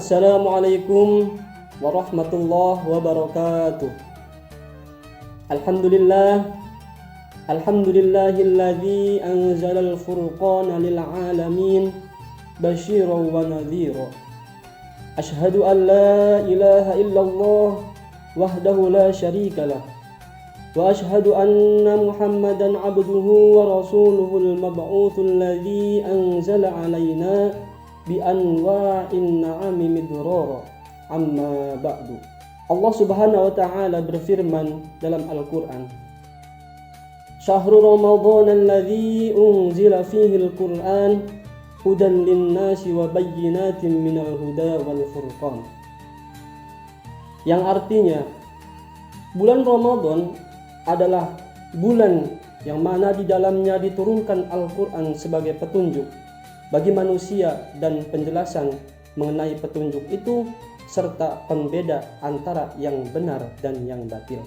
Assalamualaikum warahmatullahi wabarakatuh. Alhamdulillahilladzi anzalal furqana lil alamin basyiran wa nadhira. Asyhadu an la ilaha illallah wahdahu la syarikalah wa asyhadu anna Muhammadan abduhu wa rasuluhul mab'utsul ladzi anzala alaina bi anwa'in na'ami midrara. Amma ba'du. Allah Subhanahu wa taala berfirman dalam Al-Qur'an, Syahrul Ramadan alladzi unzila fihi al-Qur'an hudan lin-nasi wa bayyinatin minal huda wal furqan. Yang artinya, bulan Ramadan adalah bulan yang mana di dalamnya diturunkan Al-Qur'an sebagai petunjuk bagi manusia dan penjelasan mengenai petunjuk itu serta pembeda antara yang benar dan yang batil.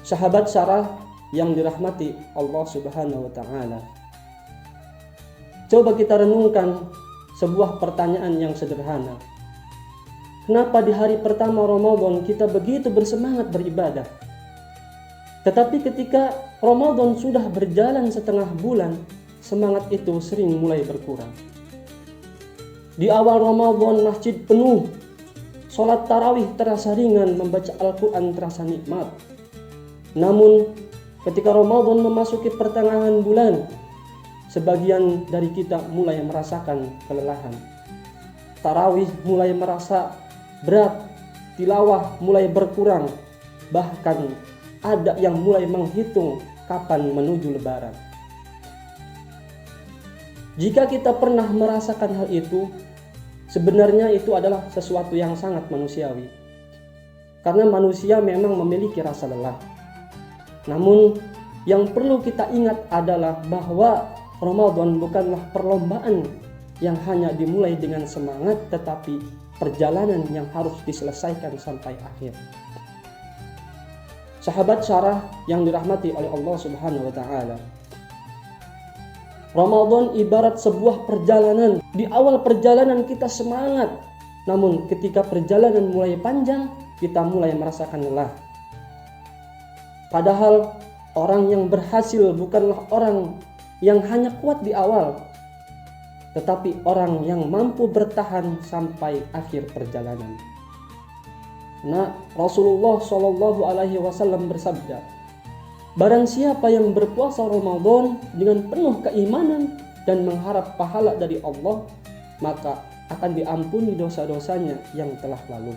Sahabat Sarah yang dirahmati Allah Subhanahu wa taala. Coba kita renungkan sebuah pertanyaan yang sederhana. Kenapa di hari pertama Ramadan kita begitu bersemangat beribadah? Tetapi ketika Ramadan sudah berjalan setengah bulan, semangat itu sering mulai berkurang. Di awal Ramadan masjid penuh, sholat tarawih terasa ringan, membaca Al-Quran terasa nikmat. Namun ketika Ramadan memasuki pertengahan bulan, sebagian dari kita mulai merasakan kelelahan. Tarawih mulai merasa berat, tilawah mulai berkurang, bahkan ada yang mulai menghitung kapan menuju Lebaran. Jika kita pernah merasakan hal itu, sebenarnya itu adalah sesuatu yang sangat manusiawi. Karena manusia memang memiliki rasa lelah. Namun, yang perlu kita ingat adalah bahwa Ramadan bukanlah perlombaan yang hanya dimulai dengan semangat, tetapi perjalanan yang harus diselesaikan sampai akhir. Sahabat Sarah yang dirahmati oleh Allah Subhanahu wa taala. Ramadan ibarat sebuah perjalanan. Di awal perjalanan kita semangat, namun ketika perjalanan mulai panjang, kita mulai merasakan lelah. Padahal orang yang berhasil bukanlah orang yang hanya kuat di awal, tetapi orang yang mampu bertahan sampai akhir perjalanan. Nah, Rasulullah SAW bersabda, barang siapa yang berpuasa Ramadan dengan penuh keimanan dan mengharap pahala dari Allah, maka akan diampuni dosa-dosanya yang telah lalu.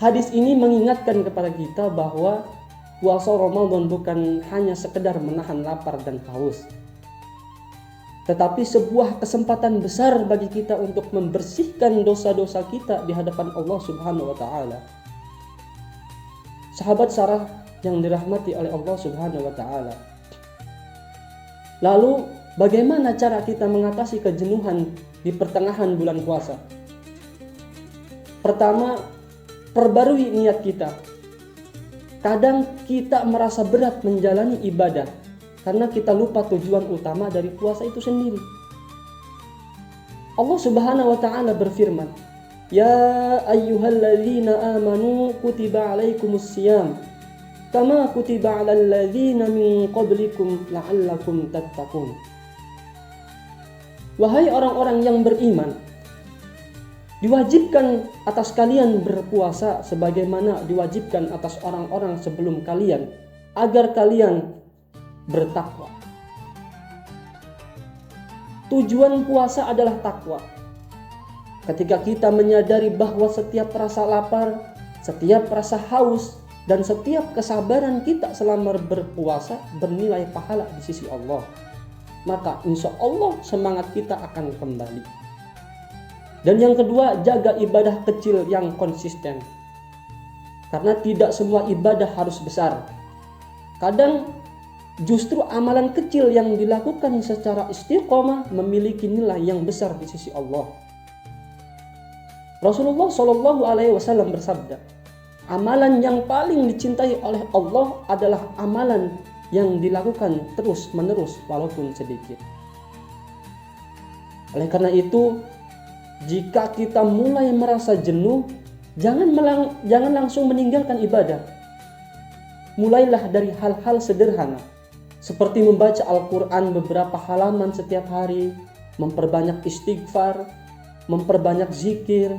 Hadis ini mengingatkan kepada kita bahwa puasa Ramadan bukan hanya sekedar menahan lapar dan haus, tetapi sebuah kesempatan besar bagi kita untuk membersihkan dosa-dosa kita di hadapan Allah Subhanahu wa taala. Sahabat Sarah yang dirahmati oleh Allah Subhanahu wa taala. Lalu, bagaimana cara kita mengatasi kejenuhan di pertengahan bulan puasa? Pertama, perbarui niat kita. Kadang kita merasa berat menjalani ibadah karena kita lupa tujuan utama dari puasa itu sendiri. Allah Subhanahu wa taala berfirman, Ya ayyuhalladzina amanu kutiba alaikumusiyam kama kutiba 'alal ladzina min qablikum la'allakum tattaqun. Wahai orang-orang yang beriman, diwajibkan atas kalian berpuasa sebagaimana diwajibkan atas orang-orang sebelum kalian, agar kalian bertakwa. Tujuan puasa adalah takwa. Ketika kita menyadari bahwa setiap rasa lapar, setiap rasa haus, dan setiap kesabaran kita selama berpuasa bernilai pahala di sisi Allah, maka insya Allah semangat kita akan kembali. Dan yang kedua, jaga ibadah kecil yang konsisten. Karena tidak semua ibadah harus besar. Kadang justru amalan kecil yang dilakukan secara istiqomah memiliki nilai yang besar di sisi Allah. Rasulullah SAW bersabda, amalan yang paling dicintai oleh Allah adalah amalan yang dilakukan terus-menerus walaupun sedikit. Oleh karena itu, jika kita mulai merasa jenuh, jangan langsung meninggalkan ibadah. Mulailah dari hal-hal sederhana, seperti membaca Al-Quran beberapa halaman setiap hari, memperbanyak istighfar, memperbanyak zikir,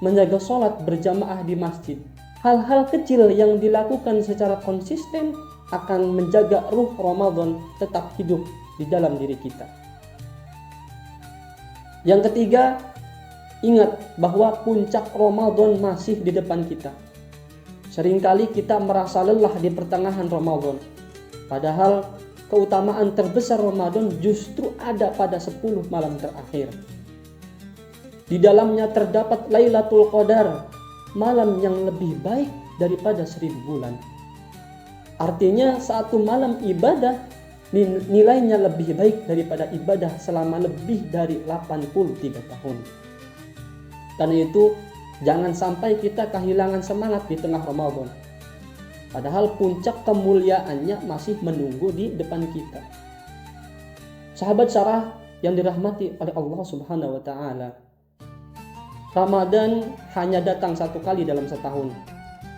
menjaga sholat berjamaah di masjid. Hal-hal kecil yang dilakukan secara konsisten akan menjaga ruh Ramadan tetap hidup di dalam diri kita. Yang ketiga, ingat bahwa puncak Ramadan masih di depan kita. Seringkali kita merasa lelah di pertengahan Ramadan, padahal keutamaan terbesar Ramadan justru ada pada 10 malam terakhir. Di dalamnya terdapat Lailatul Qadar, malam yang lebih baik daripada 1000 bulan. Artinya satu malam ibadah nilainya lebih baik daripada ibadah selama lebih dari 83 tahun. Karena itu, jangan sampai kita kehilangan semangat di tengah Ramadan. Padahal puncak kemuliaannya masih menunggu di depan kita. Sahabat Sarah yang dirahmati oleh Allah Subhanahu wa taala. Ramadan hanya datang satu kali dalam setahun,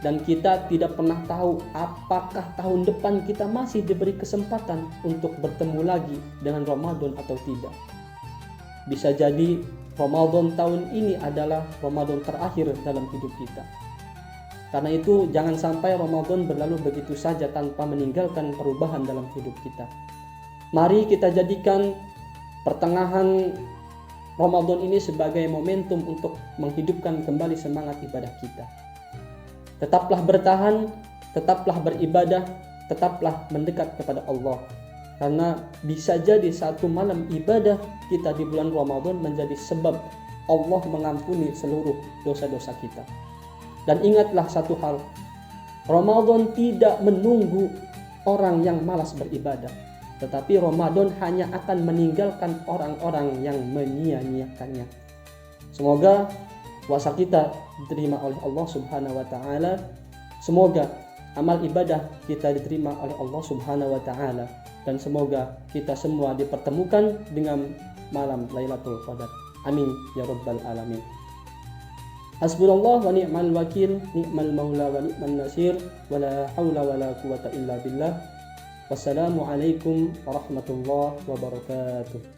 dan kita tidak pernah tahu apakah tahun depan kita masih diberi kesempatan untuk bertemu lagi dengan Ramadan atau tidak. Bisa jadi Ramadan tahun ini adalah Ramadan terakhir dalam hidup kita. Karena itu jangan sampai Ramadan berlalu begitu saja tanpa meninggalkan perubahan dalam hidup kita. Mari kita jadikan pertengahan Ramadan ini sebagai momentum untuk menghidupkan kembali semangat ibadah kita. Tetaplah bertahan, tetaplah beribadah, tetaplah mendekat kepada Allah. Karena bisa jadi satu malam ibadah kita di bulan Ramadan menjadi sebab Allah mengampuni seluruh dosa-dosa kita. Dan ingatlah satu hal, Ramadan tidak menunggu orang yang malas beribadah, tetapi Ramadan hanya akan meninggalkan orang-orang yang menyia-nyiakannya. Semoga puasa kita diterima oleh Allah Subhanahu wa taala. Semoga amal ibadah kita diterima oleh Allah Subhanahu wa taala, dan semoga kita semua dipertemukan dengan malam Lailatul Qadar. Amin ya rabbal alamin. Hasbunallah wa ni'mal wakil, ni'mal maula wa ni'man nasir, wa la haula wa la quwata illa billah. Wassalamu alaikum warahmatullahi wabarakatuh.